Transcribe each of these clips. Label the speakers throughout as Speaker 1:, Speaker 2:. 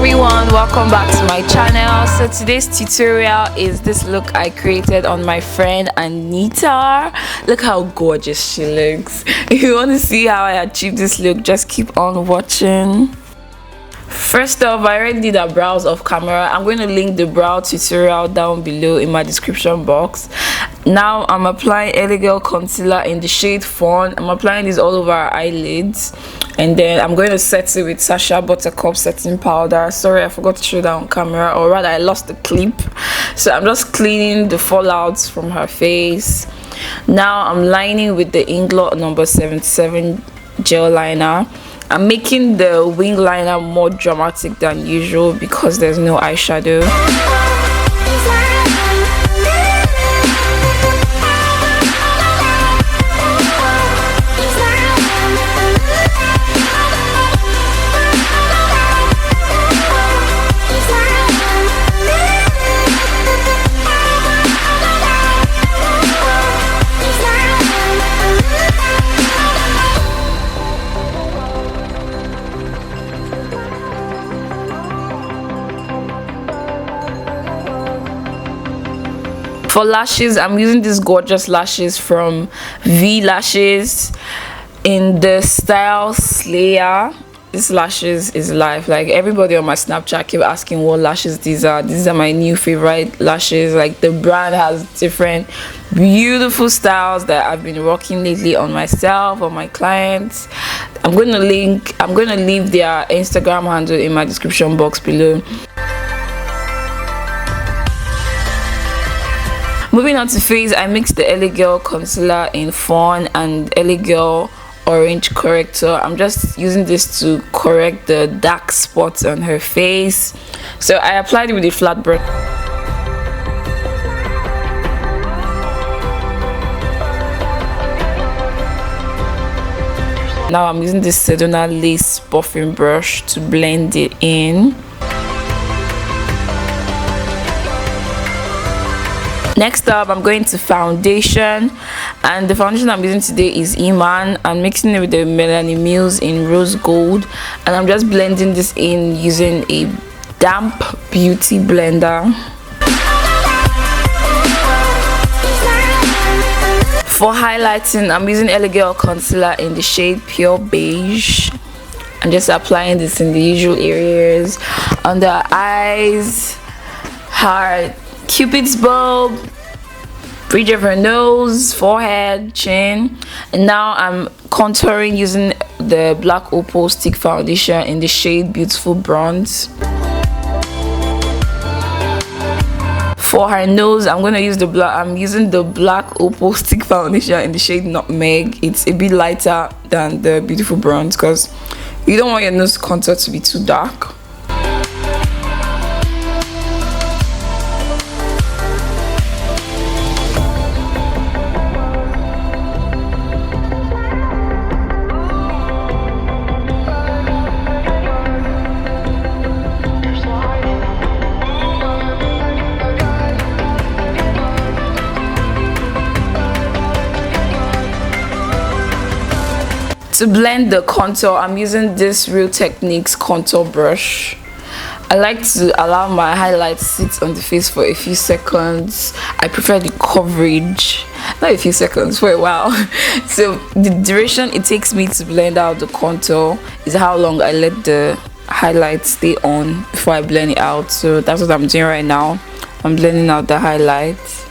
Speaker 1: everyone, welcome back to my channel. So today's tutorial is this look I created on my friend Anita. Look how gorgeous she looks. If you want to see how I achieved this look, just keep on watching. First off, I already did a brows off camera. I'm going to link the brow tutorial down below in my description box. Now I'm applying LA Girl concealer in the shade Fawn. I'm applying this all over our eyelids, and then I'm going to set it with SACHA Buttercup setting powder. Sorry, I forgot to show that on camera, or rather I lost the clip. So I'm just cleaning the fallouts from her face. Now I'm lining with the INGLOT number 77 gel liner. I'm making the wing liner more dramatic than usual because there's no eyeshadow. For lashes, I'm using these gorgeous lashes from V Lashes in the style Slayer. This lashes is life. Like, everybody on my Snapchat keep asking what lashes these are. These are my new favorite lashes. Like, the brand has different beautiful styles that I've been rocking lately on myself, on my clients. I'm going to leave their Instagram handle in my description box below. Moving on to face, I mixed the LA Girl concealer in Fawn and LA Girl orange corrector. I'm just using this to correct the dark spots on her face. So I applied it with a flat brush. Now I'm using this Sedona lace buffing brush to blend it in. Next up, I'm going to foundation, and the foundation I'm using today is IMAN. I'm mixing it with the Melanie Mills in rose gold, and I'm just blending this in using a damp beauty blender. For highlighting, I'm using LA Girl concealer in the shade Pure Beige. I'm just applying this in the usual areas, under eyes, heart, Cupid's bow, bridge of her nose, forehead, chin. And now I'm contouring using the black opal stick foundation in the shade Beautiful Bronze. For her nose, I'm using the black opal stick foundation in the shade Nutmeg. It's a bit lighter than the Beautiful Bronze because you don't want your nose contour to be too dark. To blend the contour, I'm using this Real Techniques contour brush. I like to allow my highlights sit on the face for a few seconds. I prefer the coverage, not a few seconds, for a while. So the duration it takes me to blend out the contour is how long I let the highlights stay on before I blend it out. So that's what I'm doing right now. I'm blending out the highlights.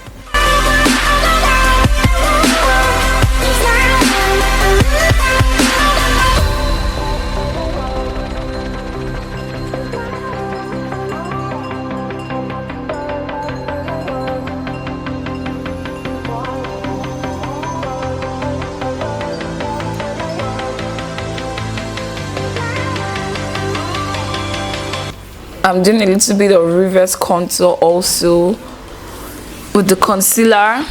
Speaker 1: I'm doing a little bit of reverse contour also with the concealer.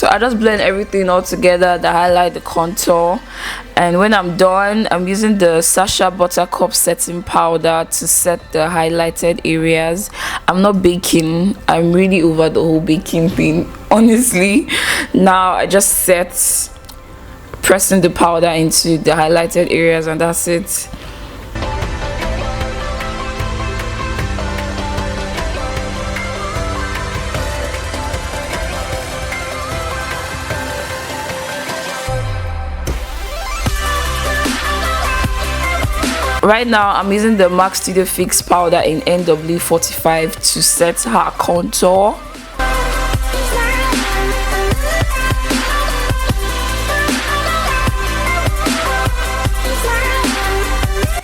Speaker 1: So I just blend everything all together, the highlight, the contour, and when I'm done, I'm using the SACHA Buttercup setting powder to set the highlighted areas. I'm not baking. I'm really over the whole baking thing, honestly. Now I just set, pressing the powder into the highlighted areas, and that's it. Right now I'm using the MACSTUDIOFIX powder in NW45 to set her contour.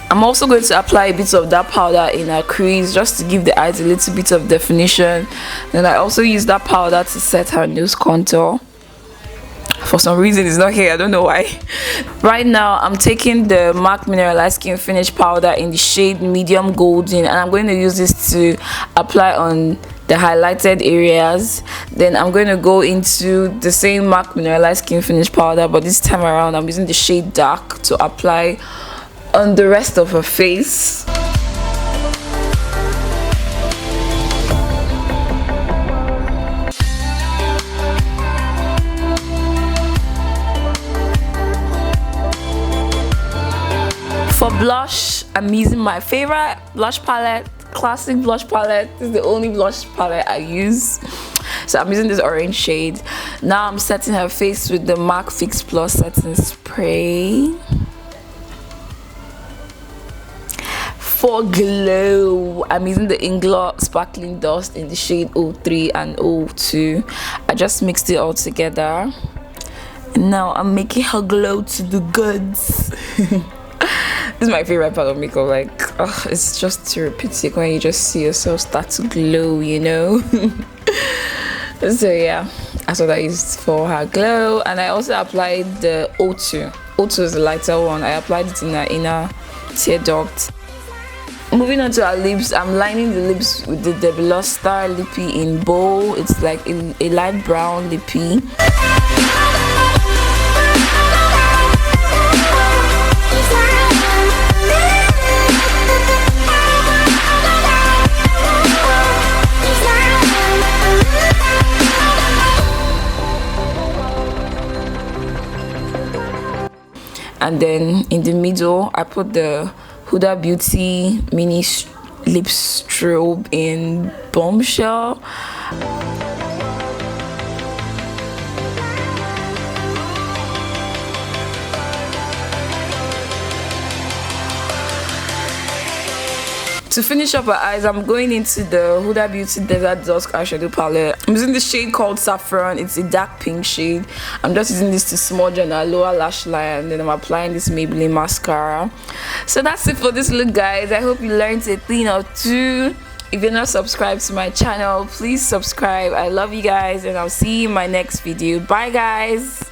Speaker 1: I'm also going to apply a bit of that powder in her crease just to give the eyes a little bit of definition. Then I also use that powder to set her nose contour. For some reason it's not here, I don't know why. Right now I'm taking the MAC Mineralized Skin Finish powder in the shade medium golden, and I'm going to use this to apply on the highlighted areas. Then I'm going to go into the same MAC Mineralized Skin Finish powder, but this time around I'm using the shade dark to apply on the rest of her face. For blush, I'm using my favorite blush palette, classic blush palette. This is the only blush palette I use. So I'm using this orange shade. Now I'm setting her face with the MACFIX Plus setting spray. For glow, I'm using the INGLOT Sparkling Dust in the shade 03 and 02. I just mixed it all together. And now I'm making her glow to the goods. This is my favorite part of makeup. Like, oh, it's just therapeutic when you just see yourself start to glow, you know. So yeah, that's what I used for her glow. And I also applied the O2. O2 is the lighter one. I applied it in her inner tear duct. Moving on to her lips, I'm lining the lips with the DEBBYLUSTRE lippy in bow. It's like a light brown lippy. And then in the middle, I put the Huda Beauty mini lip strobe in Bombshell. To finish up her eyes, I'm going into the Huda Beauty Desert Dusk eyeshadow palette. I'm using the shade called Saffron. It's a dark pink shade. I'm just using this to smudge on her lower lash line, and then I'm applying this Maybelline mascara. So that's it for this look, guys. I hope you learned a thing or two. If you're not subscribed to my channel, please subscribe. I love you guys, and I'll see you in my next video. Bye, guys.